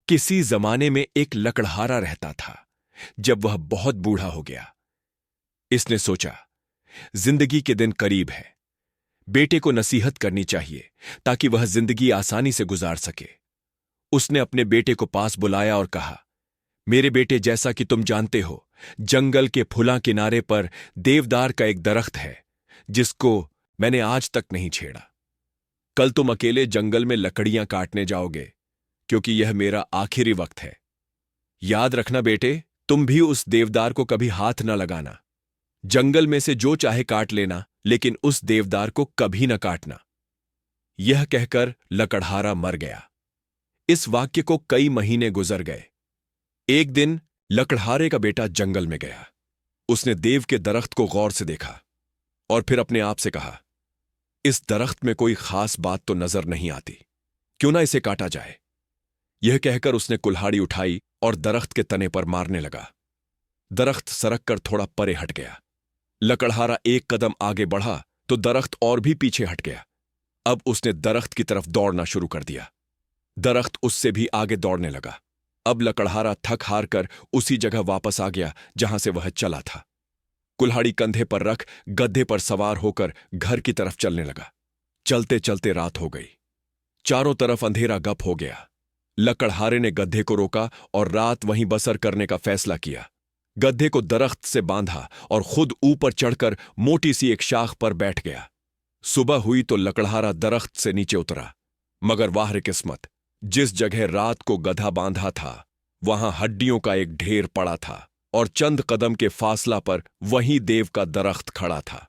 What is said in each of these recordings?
किसी जमाने में एक लकड़हारा रहता था। जब वह बहुत बूढ़ा हो गया, इसने सोचा, जिंदगी के दिन करीब है, बेटे को नसीहत करनी चाहिए ताकि वह जिंदगी आसानी से गुजार सके। उसने अपने बेटे को पास बुलाया और कहा, मेरे बेटे, जैसा कि तुम जानते हो, जंगल के फुला किनारे पर देवदार का एक दरख्त है जिसको मैंने आज तक नहीं छेड़ा। कल तुम अकेले जंगल में लकड़ियां काटने जाओगे, क्योंकि यह मेरा आखिरी वक्त है। याद रखना बेटे, तुम भी उस देवदार को कभी हाथ न लगाना। जंगल में से जो चाहे काट लेना, लेकिन उस देवदार को कभी न काटना। यह कहकर लकड़हारा मर गया। इस वाक्य को कई महीने गुजर गए। एक दिन लकड़हारे का बेटा जंगल में गया। उसने देव के दरख्त को गौर से देखा और फिर अपने आप से कहा, इस दरख्त में कोई खास बात तो नजर नहीं आती, क्यों ना इसे काटा जाए। यह कहकर उसने कुल्हाड़ी उठाई और दरख्त के तने पर मारने लगा। दरख्त सरक कर थोड़ा परे हट गया। लकड़हारा एक कदम आगे बढ़ा तो दरख्त और भी पीछे हट गया। अब उसने दरख्त की तरफ दौड़ना शुरू कर दिया। दरख्त उससे भी आगे दौड़ने लगा। अब लकड़हारा थक हार कर उसी जगह वापस आ गया जहां से वह चला था। कुल्हाड़ी कंधे पर रख गधे पर सवार होकर घर की तरफ चलने लगा। चलते चलते रात हो गई। चारों तरफ अंधेरा गप हो गया। लकड़हारे ने गधे को रोका और रात वहीं बसर करने का फैसला किया। गधे को दरख्त से बांधा और खुद ऊपर चढ़कर मोटी सी एक शाख पर बैठ गया। सुबह हुई तो लकड़हारा दरख्त से नीचे उतरा, मगर वाह रे किस्मत, जिस जगह रात को गधा बांधा था वहां हड्डियों का एक ढेर पड़ा था और चंद कदम के फासला पर वहीं देव का दरख्त खड़ा था।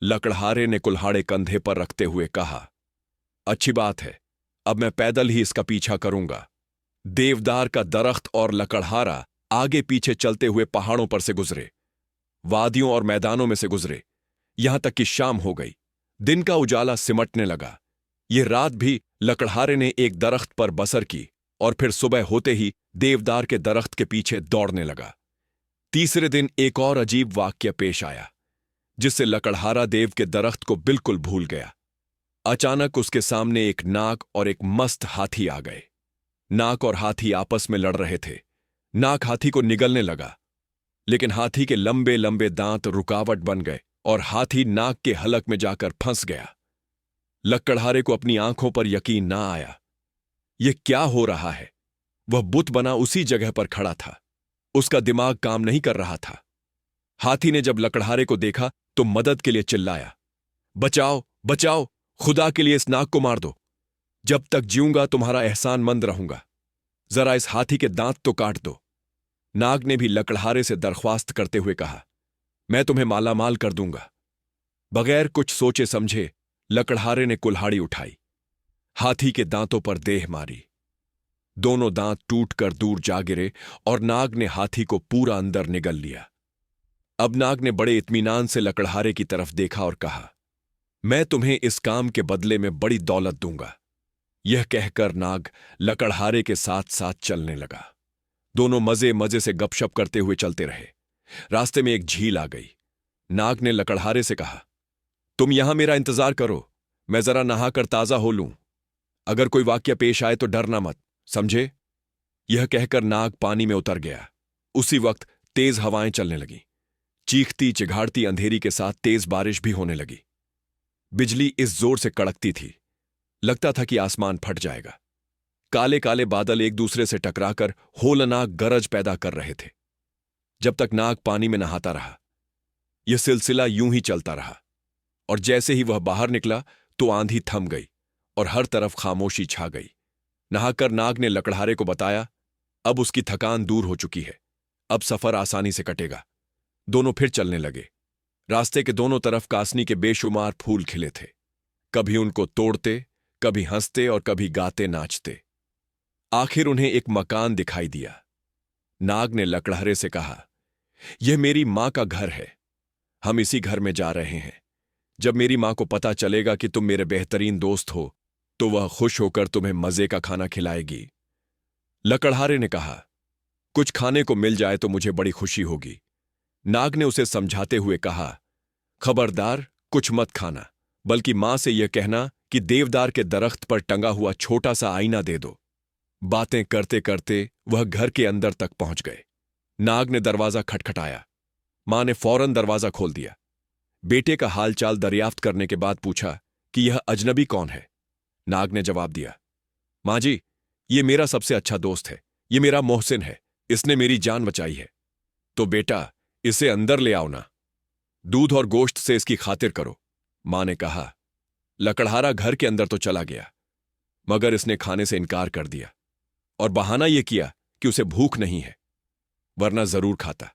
लकड़हारे ने कुल्हाड़े कंधे पर रखते हुए कहा, अच्छी बात है, अब मैं पैदल ही इसका पीछा करूंगा। देवदार का दरख्त और लकड़हारा आगे पीछे चलते हुए पहाड़ों पर से गुजरे, वादियों और मैदानों में से गुजरे, यहां तक कि शाम हो गई। दिन का उजाला सिमटने लगा। यह रात भी लकड़हारे ने एक दरख्त पर बसर की और फिर सुबह होते ही देवदार के दरख्त के पीछे दौड़ने लगा। तीसरे दिन एक और अजीब वाक्य पेश आया, जिससे लकड़हारा देव के दरख्त को बिल्कुल भूल गया। अचानक उसके सामने एक नाग और एक मस्त हाथी आ गए। नाग और हाथी आपस में लड़ रहे थे। नाग हाथी को निगलने लगा, लेकिन हाथी के लंबे लंबे दांत रुकावट बन गए और हाथी नाग के हलक में जाकर फंस गया। लकड़हारे को अपनी आंखों पर यकीन ना आया। यह क्या हो रहा है? वह बुत बना उसी जगह पर खड़ा था। उसका दिमाग काम नहीं कर रहा था। हाथी ने जब लकड़हारे को देखा तो मदद के लिए चिल्लाया, बचाओ बचाओ, खुदा के लिए इस नाग को मार दो। जब तक जीऊंगा तुम्हारा एहसानमंद रहूंगा। जरा इस हाथी के दांत तो काट दो। नाग ने भी लकड़हारे से दरख्वास्त करते हुए कहा, मैं तुम्हें मालामाल कर दूंगा। बगैर कुछ सोचे समझे लकड़हारे ने कुल्हाड़ी उठाई, हाथी के दांतों पर देह मारी। दोनों दांत टूटकर दूर जा गिरे और नाग ने हाथी को पूरा अंदर निगल लिया। अब नाग ने बड़े इत्मीनान से लकड़हारे की तरफ देखा और कहा, मैं तुम्हें इस काम के बदले में बड़ी दौलत दूंगा। यह कहकर नाग लकड़हारे के साथ साथ चलने लगा। दोनों मजे मजे से गपशप करते हुए चलते रहे। रास्ते में एक झील आ गई। नाग ने लकड़हारे से कहा, तुम यहां मेरा इंतजार करो, मैं जरा नहाकर ताजा हो लूं। अगर कोई वाक्य पेश आए तो डरना मत, समझे? यह कहकर नाग पानी में उतर गया। उसी वक्त तेज हवाएं चलने लगी। चीखती चिघाड़ती अंधेरी के साथ तेज बारिश भी होने लगी। बिजली इस जोर से कड़कती थी, लगता था कि आसमान फट जाएगा। काले काले बादल एक दूसरे से टकराकर होलनाक गरज पैदा कर रहे थे। जब तक नाग पानी में नहाता रहा, यह सिलसिला यूं ही चलता रहा, और जैसे ही वह बाहर निकला तो आंधी थम गई और हर तरफ खामोशी छा गई। नहाकर नाग ने लकड़हारे को बताया, अब उसकी थकान दूर हो चुकी है, अब सफर आसानी से कटेगा। दोनों फिर चलने लगे। रास्ते के दोनों तरफ कासनी के बेशुमार फूल खिले थे। कभी उनको तोड़ते, कभी हंसते और कभी गाते नाचते। आखिर उन्हें एक मकान दिखाई दिया। नाग ने लकड़हारे से कहा, यह मेरी मां का घर है, हम इसी घर में जा रहे हैं। जब मेरी मां को पता चलेगा कि तुम मेरे बेहतरीन दोस्त हो तो वह खुश होकर तुम्हें मजे का खाना खिलाएगी। लकड़हारे ने कहा, कुछ खाने को मिल जाए तो मुझे बड़ी खुशी होगी। नाग ने उसे समझाते हुए कहा, खबरदार, कुछ मत खाना, बल्कि मां से यह कहना कि देवदार के दरख्त पर टंगा हुआ छोटा सा आईना दे दो। बातें करते करते वह घर के अंदर तक पहुंच गए। नाग ने दरवाजा खटखटाया। मां ने फौरन दरवाजा खोल दिया। बेटे का हालचाल दरियाफ्त करने के बाद पूछा कि यह अजनबी कौन है। नाग ने जवाब दिया, मां जी, ये मेरा सबसे अच्छा दोस्त है, ये मेरा मोहसिन है, इसने मेरी जान बचाई है। तो बेटा, इसे अंदर ले आओ ना, दूध और गोश्त से इसकी खातिर करो। मां ने कहा। लकड़हारा घर के अंदर तो चला गया, मगर इसने खाने से इनकार कर दिया और बहाना यह किया कि उसे भूख नहीं है, वरना जरूर खाता।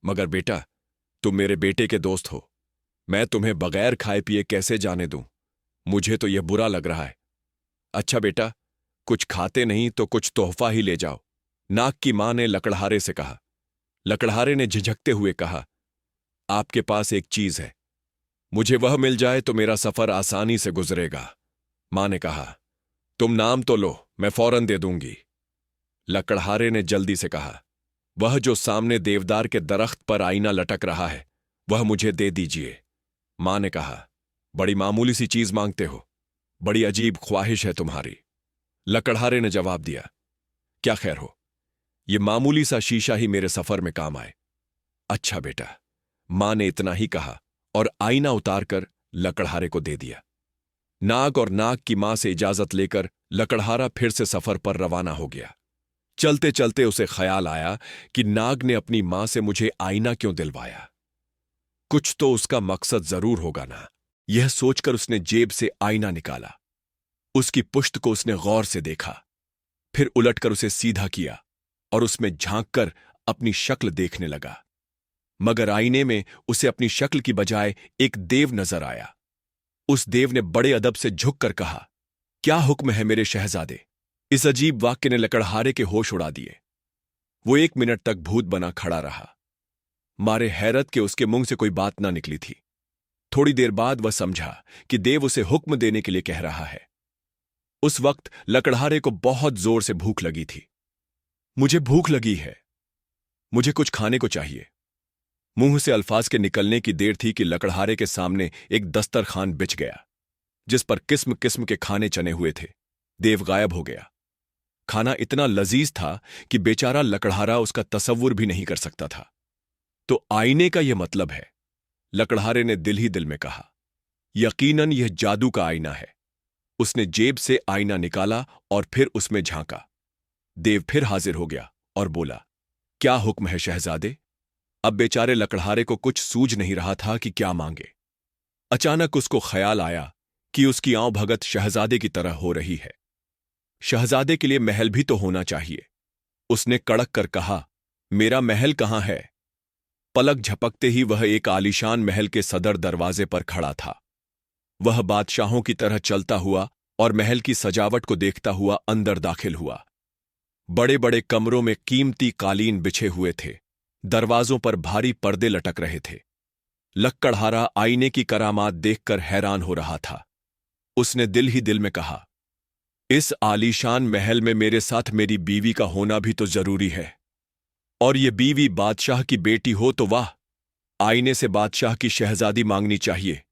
मगर बेटा, तुम मेरे बेटे के दोस्त हो, मैं तुम्हें बगैर खाए पिए कैसे जाने दूं? मुझे तो यह बुरा लग रहा है। अच्छा बेटा, कुछ खाते नहीं तो कुछ तोहफा ही ले जाओ, नाग की मां ने लकड़हारे से कहा। लकड़हारे ने झिझकते हुए कहा, आपके पास एक चीज है, मुझे वह मिल जाए तो मेरा सफर आसानी से गुजरेगा। मां ने कहा, तुम नाम तो लो, मैं फौरन दे दूंगी। लकड़हारे ने जल्दी से कहा, वह जो सामने देवदार के दरख्त पर आईना लटक रहा है, वह मुझे दे दीजिए। मां ने कहा, बड़ी मामूली सी चीज मांगते हो, बड़ी अजीब ख्वाहिश है तुम्हारी। लकड़हारे ने जवाब दिया, क्या खैर हो, यह मामूली सा शीशा ही मेरे सफर में काम आए। अच्छा बेटा, मां ने इतना ही कहा और आईना उतारकर लकड़हारे को दे दिया। नाग और नाग की मां से इजाजत लेकर लकड़हारा फिर से सफर पर रवाना हो गया। चलते चलते उसे ख्याल आया कि नाग ने अपनी मां से मुझे आईना क्यों दिलवाया, कुछ तो उसका मकसद जरूर होगा ना। यह सोचकर उसने जेब से आईना निकाला। उसकी पुश्त को उसने गौर से देखा, फिर उलटकर उसे सीधा किया और उसमें झांककर अपनी शक्ल देखने लगा। मगर आईने में उसे अपनी शक्ल की बजाय एक देव नजर आया। उस देव ने बड़े अदब से झुककर कहा, क्या हुक्म है मेरे शहजादे? इस अजीब वाक्य ने लकड़हारे के होश उड़ा दिए। वो 1 मिनट तक भूत बना खड़ा रहा। मारे हैरत के उसके मुंह से कोई बात ना निकली थी। थोड़ी देर बाद वह समझा कि देव उसे हुक्म देने के लिए कह रहा है। उस वक्त लकड़हारे को बहुत जोर से भूख लगी थी। मुझे भूख लगी है, मुझे कुछ खाने को चाहिए। मुंह से अल्फाज के निकलने की देर थी कि लकड़हारे के सामने एक दस्तरखान बिछ गया, जिस पर किस्म किस्म के खाने चने हुए थे। देव गायब हो गया। खाना इतना लजीज था कि बेचारा लकड़हारा उसका तसव्वुर भी नहीं कर सकता था। तो आईने का यह मतलब है, लकड़हारे ने दिल ही दिल में कहा। यकीनन यह जादू का आईना है। उसने जेब से आईना निकाला और फिर उसमें झांका। देव फिर हाजिर हो गया और बोला, क्या हुक्म है शहजादे? अब बेचारे लकड़हारे को कुछ सूझ नहीं रहा था कि क्या मांगे। अचानक उसको ख्याल आया कि उसकी आंव भगत शहजादे की तरह हो रही है। शहजादे के लिए महल भी तो होना चाहिए। उसने कड़क कर कहा, मेरा महल कहां है? पलक झपकते ही वह एक आलीशान महल के सदर दरवाजे पर खड़ा था। वह बादशाहों की तरह चलता हुआ और महल की सजावट को देखता हुआ अंदर दाखिल हुआ। बड़े बड़े कमरों में कीमती कालीन बिछे हुए थे। दरवाजों पर भारी पर्दे लटक रहे थे। लकड़हारा आईने की करामात देखकर हैरान हो रहा था। उसने दिल ही दिल में कहा, इस आलीशान महल में मेरे साथ मेरी बीवी का होना भी तो जरूरी है, और ये बीवी बादशाह की बेटी हो तो वाह, आईने से बादशाह की शहजादी मांगनी चाहिए।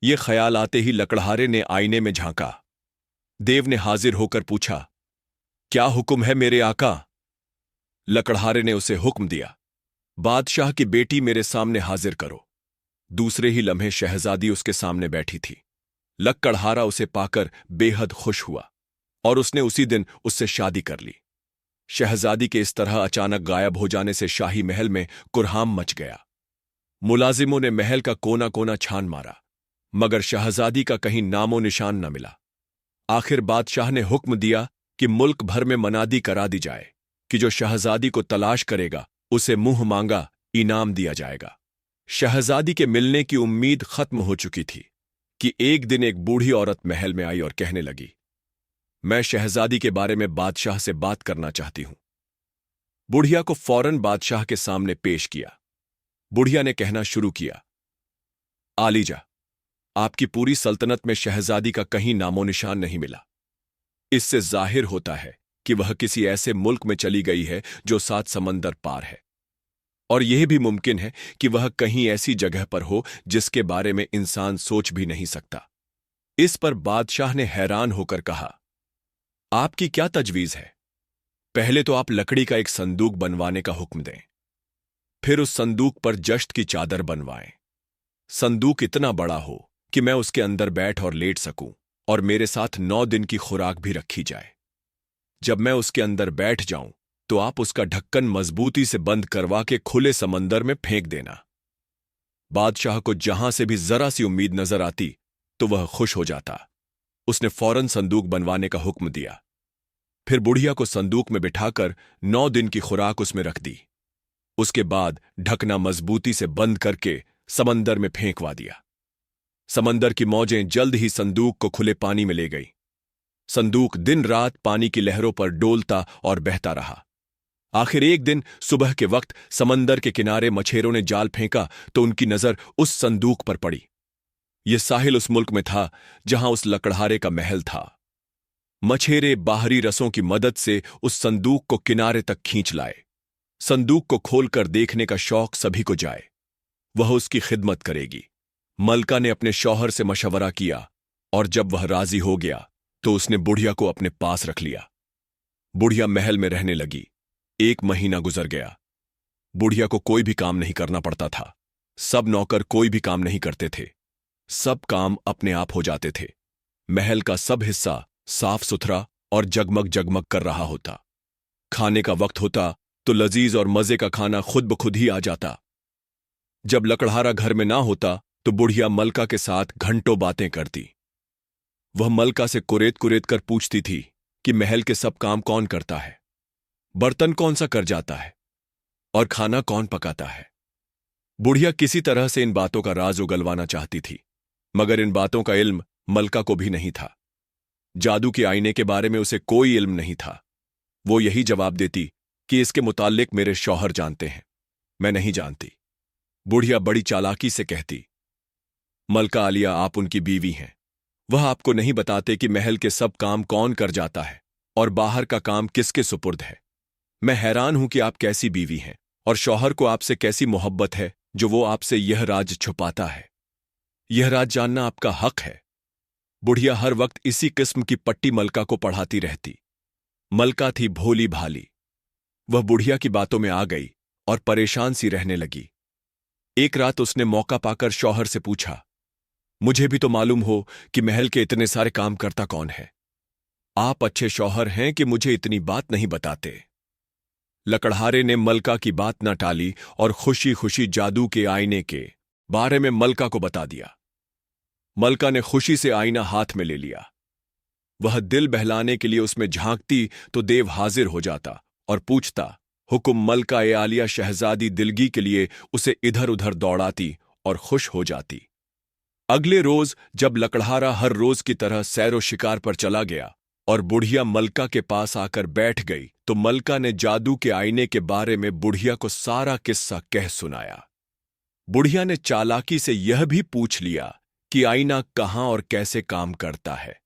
ये ख्याल आते ही लकड़हारे ने आईने में झांका। देव ने हाजिर होकर पूछा, क्या हुक्म है मेरे आका? लकड़हारे ने उसे हुक्म दिया, बादशाह की बेटी मेरे सामने हाजिर करो। दूसरे ही लम्हे शहजादी उसके सामने बैठी थी। लकड़हारा उसे पाकर बेहद खुश हुआ और उसने उसी दिन उससे शादी कर ली। शहजादी के इस तरह अचानक गायब हो जाने से शाही महल में कुरहाम मच गया। मुलाजिमों ने महल का कोना कोना छान मारा, मगर शहजादी का कहीं नामो निशान न मिला। आखिर बादशाह ने हुक्म दिया कि मुल्क भर में मनादी करा दी जाए कि जो शहजादी को तलाश करेगा उसे मुंह मांगा इनाम दिया जाएगा। शहजादी के मिलने की उम्मीद खत्म हो चुकी थी कि एक दिन एक बूढ़ी औरत महल में आई और कहने लगी, मैं शहजादी के बारे में बादशाह से बात करना चाहती हूं। बुढ़िया को फौरन बादशाह के सामने पेश किया। बुढ़िया ने कहना शुरू किया, आलीजा, आपकी पूरी सल्तनत में शहजादी का कहीं नामो निशान नहीं मिला। इससे जाहिर होता है कि वह किसी ऐसे मुल्क में चली गई है जो 7 समंदर पार है, और यह भी मुमकिन है कि वह कहीं ऐसी जगह पर हो जिसके बारे में इंसान सोच भी नहीं सकता। इस पर बादशाह ने हैरान होकर कहा, आपकी क्या तजवीज है? पहले तो आप लकड़ी का एक संदूक बनवाने का हुक्म दें, फिर उस संदूक पर जश्त की चादर बनवाएं। संदूक इतना बड़ा हो कि मैं उसके अंदर बैठ और लेट सकूं, और मेरे साथ 9 दिन की खुराक भी रखी जाए। जब मैं उसके अंदर बैठ जाऊं तो आप उसका ढक्कन मजबूती से बंद करवा के खुले समंदर में फेंक देना। बादशाह को जहां से भी जरा सी उम्मीद नजर आती तो वह खुश हो जाता। उसने फौरन संदूक बनवाने का हुक्म दिया। फिर बुढ़िया को संदूक में बिठाकर 9 दिन की खुराक उसमें रख दी। उसके बाद ढकना मजबूती से बंद करके समंदर में फेंकवा दिया। समंदर की मौजें जल्द ही संदूक को खुले पानी में ले गई। संदूक दिन रात पानी की लहरों पर डोलता और बहता रहा। आखिर एक दिन सुबह के वक्त समंदर के किनारे मछेरों ने जाल फेंका तो उनकी नजर उस संदूक पर पड़ी। यह साहिल उस मुल्क में था जहां उस लकड़हारे का महल था। मछेरे बाहरी रसों की मदद से उस संदूक को किनारे तक खींच लाए। संदूक को खोलकर देखने का शौक सभी को जाए। वह उसकी खिदमत करेगी। मलका ने अपने शौहर से मशवरा किया, और जब वह राजी हो गया तो उसने बुढ़िया को अपने पास रख लिया। बुढ़िया महल में रहने लगी। 1 महीना गुजर गया। बुढ़िया को कोई भी काम नहीं करना पड़ता था। सब नौकर कोई भी काम नहीं करते थे। सब काम अपने आप हो जाते थे। महल का सब हिस्सा साफ सुथरा और जगमग जगमग कर रहा होता। खाने का वक्त होता तो लजीज और मजे का खाना खुद ब खुद ही आ जाता। जब लकड़हारा घर में ना होता तो बुढ़िया मलका के साथ घंटों बातें करती। वह मलका से कुरेद कुरेद कर पूछती थी कि महल के सब काम कौन करता है, बर्तन कौन सा कर जाता है, और खाना कौन पकाता है। बुढ़िया किसी तरह से इन बातों का राज उगलवाना चाहती थी, मगर इन बातों का इल्म मलका को भी नहीं था। जादू के आईने के बारे में उसे कोई इल्म नहीं था। वो यही जवाब देती कि इसके मुताल्लिक मेरे शौहर जानते हैं, मैं नहीं जानती। बुढ़िया बड़ी चालाकी से कहती, मलका आलिया, आप उनकी बीवी हैं। वह आपको नहीं बताते कि महल के सब काम कौन कर जाता है और बाहर का काम किसके सुपुर्द है। मैं हैरान हूं कि आप कैसी बीवी हैं और शौहर को आपसे कैसी मोहब्बत है जो वो आपसे यह राज छुपाता है। यह राज जानना आपका हक है। बुढ़िया हर वक्त इसी किस्म की पट्टी मलका को पढ़ाती रहती। मलका थी भोली भाली। वह बुढ़िया की बातों में आ गई और परेशान सी रहने लगी। एक रात उसने मौका पाकर शौहर से पूछा, मुझे भी तो मालूम हो कि महल के इतने सारे काम करता कौन है। आप अच्छे शौहर हैं कि मुझे इतनी बात नहीं बताते। लकड़हारे ने मलका की बात न टाली और खुशी खुशी जादू के आईने के बारे में मलका को बता दिया। मलका ने खुशी से आईना हाथ में ले लिया। वह दिल बहलाने के लिए उसमें झांकती तो देव हाजिर हो जाता और पूछता, हुक्म। मलका ए आलिया शहजादी दिलगी के लिए उसे इधर उधर दौड़ाती और खुश हो जाती। अगले रोज जब लकड़हारा हर रोज की तरह सैरो शिकार पर चला गया और बुढ़िया मलका के पास आकर बैठ गई तो मलका ने जादू के आईने के बारे में बुढ़िया को सारा किस्सा कह सुनाया। बुढ़िया ने चालाकी से यह भी पूछ लिया कि आईना कहां और कैसे काम करता है।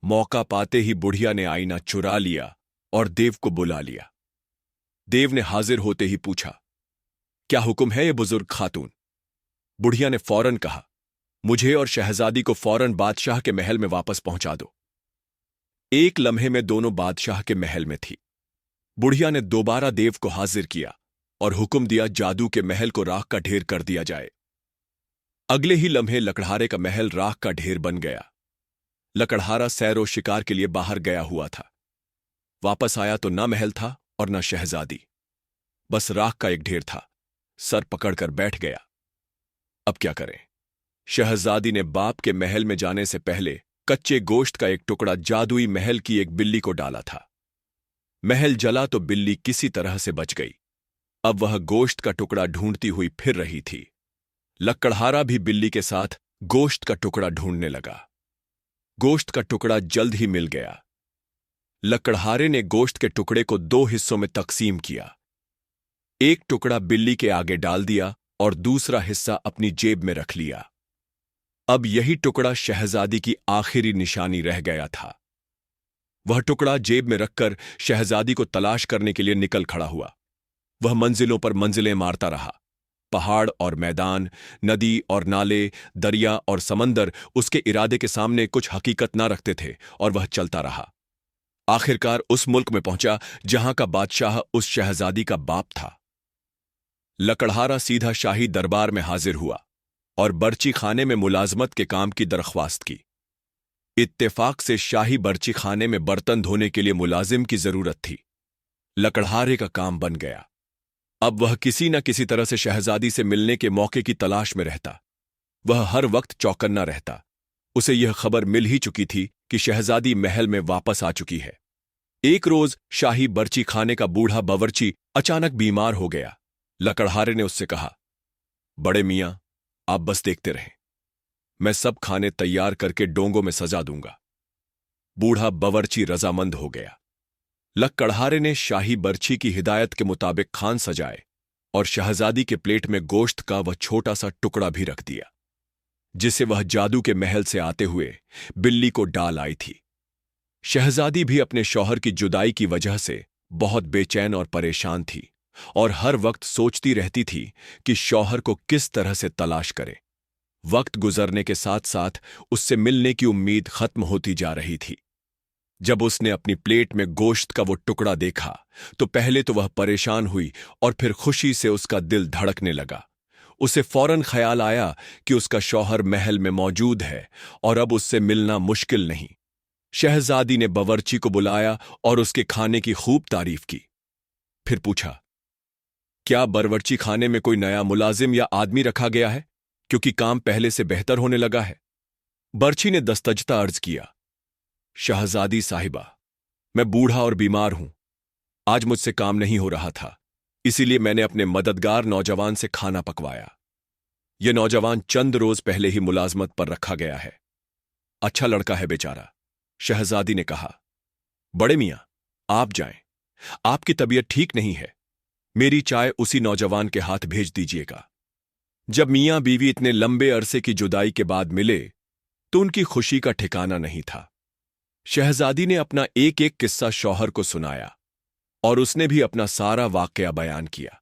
मौका पाते ही बुढ़िया ने आईना चुरा लिया और देव को बुला लिया। देव ने हाजिर होते ही पूछा, क्या हुक्म है ये बुजुर्ग खातून? बुढ़िया ने फौरन कहा, मुझे और शहजादी को फौरन बादशाह के महल में वापस पहुंचा दो। एक लम्हे में दोनों बादशाह के महल में थी। बुढ़िया ने दोबारा देव को हाजिर किया और हुक्म दिया जादू के महल को राख का ढेर कर दिया जाए। अगले ही लम्हे लकड़हारे का महल राख का ढेर बन गया। लकड़हारा सैरो शिकार के लिए बाहर गया हुआ था। वापस आया तो ना महल था और ना शहजादी, बस राख का एक ढेर था। सर पकड़कर बैठ गया। अब क्या करें? शहजादी ने बाप के महल में जाने से पहले कच्चे गोश्त का एक टुकड़ा जादुई महल की एक बिल्ली को डाला था। महल जला तो बिल्ली किसी तरह से बच गई। अब वह गोश्त का टुकड़ा ढूंढती हुई फिर रही थी। लकड़हारा भी बिल्ली के साथ गोश्त का टुकड़ा ढूंढने लगा। गोश्त का टुकड़ा जल्द ही मिल गया। लकड़हारे ने गोश्त के टुकड़े को 2 हिस्सों में तकसीम किया। एक टुकड़ा बिल्ली के आगे डाल दिया और दूसरा हिस्सा अपनी जेब में रख लिया। अब यही टुकड़ा शहजादी की आखिरी निशानी रह गया था। वह टुकड़ा जेब में रखकर शहजादी को तलाश करने के लिए निकल खड़ा हुआ। वह मंजिलों पर मंजिलें मारता रहा। पहाड़ और मैदान, नदी और नाले, दरिया और समंदर उसके इरादे के सामने कुछ हकीकत ना रखते थे और वह चलता रहा। आखिरकार उस मुल्क में पहुंचा जहां का बादशाह उस शहजादी का बाप था। लकड़हारा सीधा शाही दरबार में हाजिर हुआ और बर्ची खाने में मुलाजमत के काम की दरख्वास्त की। इत्तेफाक से शाही बर्ची खाने में बर्तन धोने के लिए मुलाजिम की जरूरत थी। लकड़हारे का काम बन गया। अब वह किसी न किसी तरह से शहजादी से मिलने के मौके की तलाश में रहता। वह हर वक्त चौकन्ना रहता। उसे यह खबर मिल ही चुकी थी कि शहजादी महल में वापस आ चुकी है। एक रोज शाही बर्ची खाने का बूढ़ा बावर्ची अचानक बीमार हो गया। लकड़हारे ने उससे कहा, बड़े मियां, आप बस देखते रहें, मैं सब खाने तैयार करके डोंगों में सजा दूंगा। बूढ़ा बावर्ची रजामंद हो गया। लकड़हारे ने शाही बर्ची की हिदायत के मुताबिक खान सजाए और शहजादी के प्लेट में गोश्त का वह छोटा सा टुकड़ा भी रख दिया, जिसे वह जादू के महल से आते हुए बिल्ली को डाल आई थी। शहजादी भी अपने शौहर की जुदाई की वजह से बहुत बेचैन और परेशान थी और हर वक्त सोचती रहती थी कि शौहर को किस तरह से तलाश करे। वक्त गुजरने के साथ साथ उससे मिलने की उम्मीद खत्म होती जा रही थी। जब उसने अपनी प्लेट में गोश्त का वो टुकड़ा देखा तो पहले तो वह परेशान हुई और फिर खुशी से उसका दिल धड़कने लगा। उसे फौरन ख्याल आया कि उसका शौहर महल में मौजूद है और अब उससे मिलना मुश्किल नहीं। शहजादी ने बावर्ची को बुलाया और उसके खाने की खूब तारीफ की। फिर पूछा, क्या बावर्ची खाने में कोई नया मुलाजिम या आदमी रखा गया है, क्योंकि काम पहले से बेहतर होने लगा है? बर्ची ने दस्तजता अर्ज किया, शहजादी साहिबा, मैं बूढ़ा और बीमार हूं। आज मुझसे काम नहीं हो रहा था, इसीलिए मैंने अपने मददगार नौजवान से खाना पकवाया। यह नौजवान चंद रोज पहले ही मुलाजमत पर रखा गया है। अच्छा लड़का है बेचारा, शहजादी ने कहा। बड़े मियां, आप जाएं, आपकी तबीयत ठीक नहीं है। मेरी चाय उसी नौजवान के हाथ भेज दीजिएगा। जब मियां बीवी इतने लंबे अरसे की जुदाई के बाद मिले तो उनकी खुशी का ठिकाना नहीं था। शहजादी ने अपना एक एक किस्सा शौहर को सुनाया और उसने भी अपना सारा वाकया बयान किया।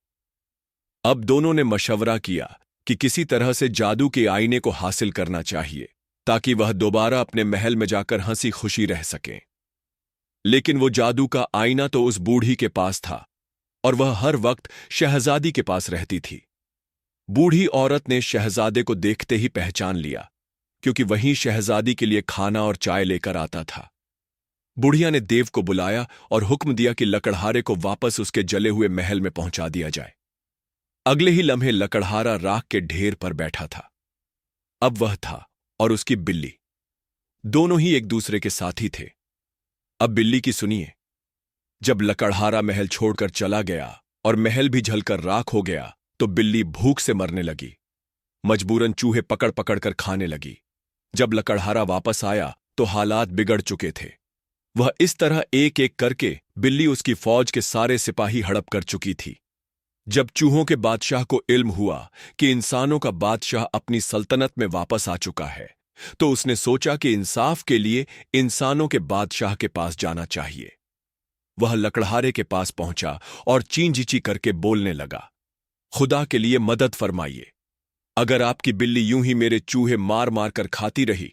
अब दोनों ने मशवरा किया कि किसी तरह से जादू के आईने को हासिल करना चाहिए ताकि वह दोबारा अपने महल में जाकर हंसी खुशी रह सकें। लेकिन वो जादू का आईना तो उस बूढ़ी के पास था और वह हर वक्त शहजादी के पास रहती थी। बूढ़ी औरत ने शहजादे को देखते ही पहचान लिया, क्योंकि वहीं शहजादी के लिए खाना और चाय लेकर आता था। बुढ़िया ने देव को बुलाया और हुक्म दिया कि लकड़हारे को वापस उसके जले हुए महल में पहुंचा दिया जाए। अगले ही लम्हे लकड़हारा राख के ढेर पर बैठा था। अब वह था और उसकी बिल्ली, दोनों ही एक दूसरे के साथी थे। अब बिल्ली की सुनिए। जब लकड़हारा महल छोड़कर चला गया और महल भी जलकर राख हो गया तो बिल्ली भूख से मरने लगी। मजबूरन चूहे पकड़ पकड़ कर खाने लगी। जब लकड़हारा वापस आया तो हालात बिगड़ चुके थे। वह इस तरह एक एक करके बिल्ली उसकी फौज के सारे सिपाही हड़प कर चुकी थी। जब चूहों के बादशाह को इल्म हुआ कि इंसानों का बादशाह अपनी सल्तनत में वापस आ चुका है तो उसने सोचा कि इंसाफ के लिए इंसानों के बादशाह के पास जाना चाहिए। वह लकड़हारे के पास पहुंचा और चींची करके बोलने लगा, खुदा के लिए मदद फरमाइए। अगर आपकी बिल्ली यूं ही मेरे चूहे मार मार कर खाती रही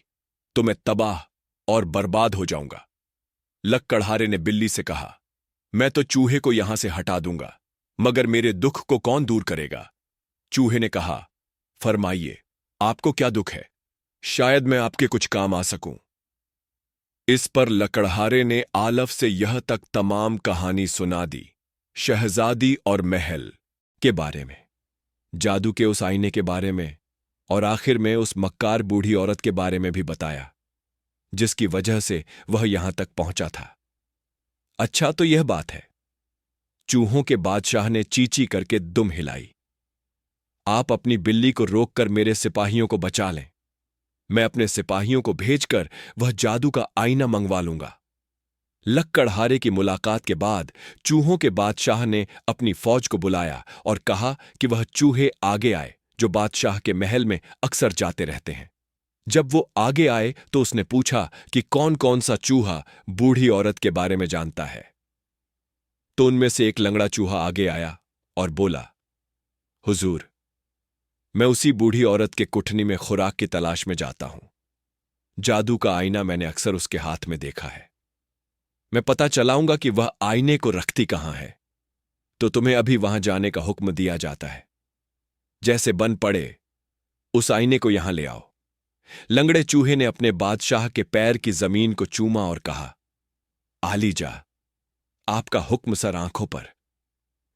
तो मैं तबाह और बर्बाद हो जाऊंगा। लकड़हारे ने बिल्ली से कहा, मैं तो चूहे को यहां से हटा दूंगा, मगर मेरे दुख को कौन दूर करेगा? चूहे ने कहा, फरमाइए, आपको क्या दुख है? शायद मैं आपके कुछ काम आ सकूं। इस पर लकड़हारे ने आलफ से यह तक तमाम कहानी सुना दी, शहजादी और महल के बारे में, जादू के उस आईने के बारे में और आखिर में उस मक्कार बूढ़ी औरत के बारे में भी बताया, जिसकी वजह से वह यहां तक पहुंचा था। अच्छा तो यह बात है, चूहों के बादशाह ने चींची करके दुम हिलाई। आप अपनी बिल्ली को रोककर मेरे सिपाहियों को बचा लें। मैं अपने सिपाहियों को भेजकर वह जादू का आईना मंगवा लूंगा। लकड़हारे की मुलाकात के बाद चूहों के बादशाह ने अपनी फौज को बुलाया और कहा कि वह चूहे आगे आए जो बादशाह के महल में अक्सर जाते रहते हैं। जब वो आगे आए तो उसने पूछा कि कौन कौन सा चूहा बूढ़ी औरत के बारे में जानता है। तो उनमें से एक लंगड़ा चूहा आगे आया और बोला, हुजूर, मैं उसी बूढ़ी औरत के कुठनी में खुराक की तलाश में जाता हूं। जादू का आईना मैंने अक्सर उसके हाथ में देखा है। मैं पता चलाऊंगा कि वह आईने को रखती कहां है, तो तुम्हें अभी वहां जाने का हुक्म दिया जाता है। जैसे बन पड़े, उस आईने को यहां ले आओ। लंगड़े चूहे ने अपने बादशाह के पैर की जमीन को चूमा और कहा, आलीजा, आपका हुक्म सर आंखों पर,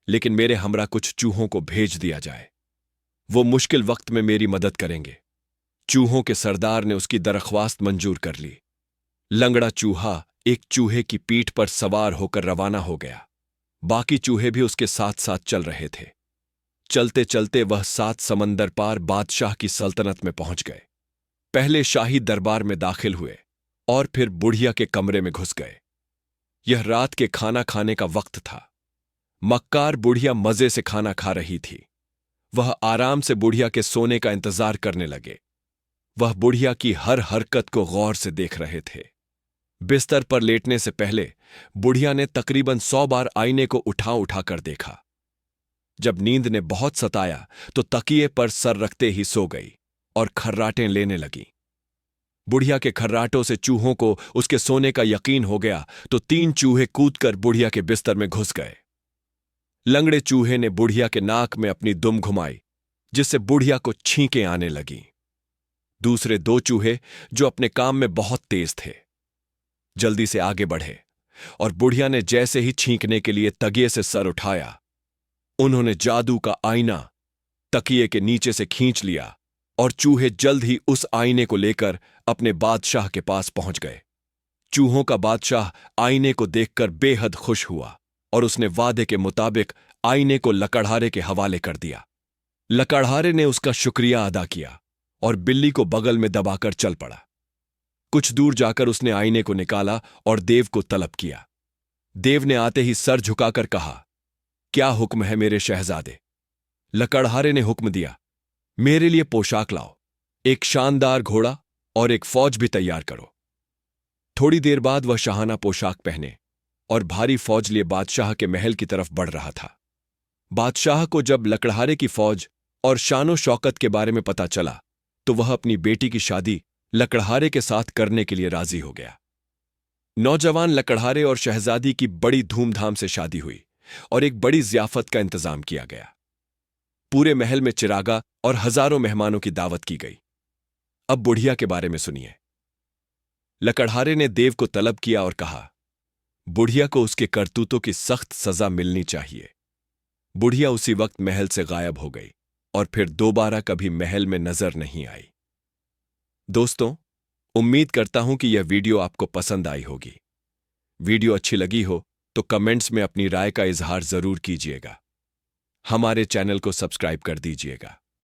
लेकिन मेरे हमरा कुछ चूहों को भेज दिया जाए। वो मुश्किल वक्त में मेरी मदद करेंगे। चूहों के सरदार ने उसकी दरख्वास्त मंजूर कर ली। लंगड़ा चूहा एक चूहे की पीठ पर सवार होकर रवाना हो गया। बाकी चूहे भी उसके साथ साथ चल रहे थे। चलते चलते वह 7 समंदर पार बादशाह की सल्तनत में पहुंच गए। पहले शाही दरबार में दाखिल हुए और फिर बुढ़िया के कमरे में घुस गए। यह रात के खाना खाने का वक्त था। मक्कार बुढ़िया मजे से खाना खा रही थी। वह आराम से बुढ़िया के सोने का इंतजार करने लगे। वह बुढ़िया की हर हरकत को गौर से देख रहे थे। बिस्तर पर लेटने से पहले बुढ़िया ने तकरीबन 100 बार आईने को उठा उठा कर देखा। जब नींद ने बहुत सताया तो तकिए पर सर रखते ही सो गई और खर्राटें लेने लगी। बुढ़िया के खर्राटों से चूहों को उसके सोने का यकीन हो गया तो 3 चूहे कूदकर बुढ़िया के बिस्तर में घुस गए। लंगड़े चूहे ने बुढ़िया के नाक में अपनी दुम घुमाई, जिससे बुढ़िया को छींकें आने लगीं। दूसरे 2 चूहे, जो अपने काम में बहुत तेज थे, जल्दी से आगे बढ़े और बुढ़िया ने जैसे ही छींकने के लिए तकिए से सर उठाया, उन्होंने जादू का आईना तकिए के नीचे से खींच लिया और चूहे जल्द ही उस आईने को लेकर अपने बादशाह के पास पहुंच गए। चूहों का बादशाह आईने को देखकर बेहद खुश हुआ और उसने वादे के मुताबिक आईने को लकड़हारे के हवाले कर दिया। लकड़हारे ने उसका शुक्रिया अदा किया और बिल्ली को बगल में दबाकर चल पड़ा। कुछ दूर जाकर उसने आईने को निकाला और देव को तलब किया। देव ने आते ही सर झुकाकर कहा, क्या हुक्म है मेरे शहजादे? लकड़हारे ने हुक्म दिया, मेरे लिए पोशाक लाओ, एक शानदार घोड़ा और एक फौज भी तैयार करो। थोड़ी देर बाद वह शाहाना पोशाक पहने और भारी फौज लिए बादशाह के महल की तरफ बढ़ रहा था। बादशाह को जब लकड़हारे की फौज और शानो शौकत के बारे में पता चला तो वह अपनी बेटी की शादी लकड़हारे के साथ करने के लिए राजी हो गया। नौजवान लकड़हारे और शहजादी की बड़ी धूमधाम से शादी हुई और एक बड़ी ज़ियाफत का इंतजाम किया गया। पूरे महल में चिरागा और हजारों मेहमानों की दावत की गई। अब बुढ़िया के बारे में सुनिए। लकड़हारे ने देव को तलब किया और कहा, बुढ़िया को उसके करतूतों की सख्त सजा मिलनी चाहिए। बुढ़िया उसी वक्त महल से गायब हो गई और फिर दोबारा कभी महल में नजर नहीं आई। दोस्तों, उम्मीद करता हूं कि यह वीडियो आपको पसंद आई होगी। वीडियो अच्छी लगी हो तो कमेंट्स में अपनी राय का इजहार जरूर कीजिएगा। हमारे चैनल को सब्सक्राइब कर दीजिएगा।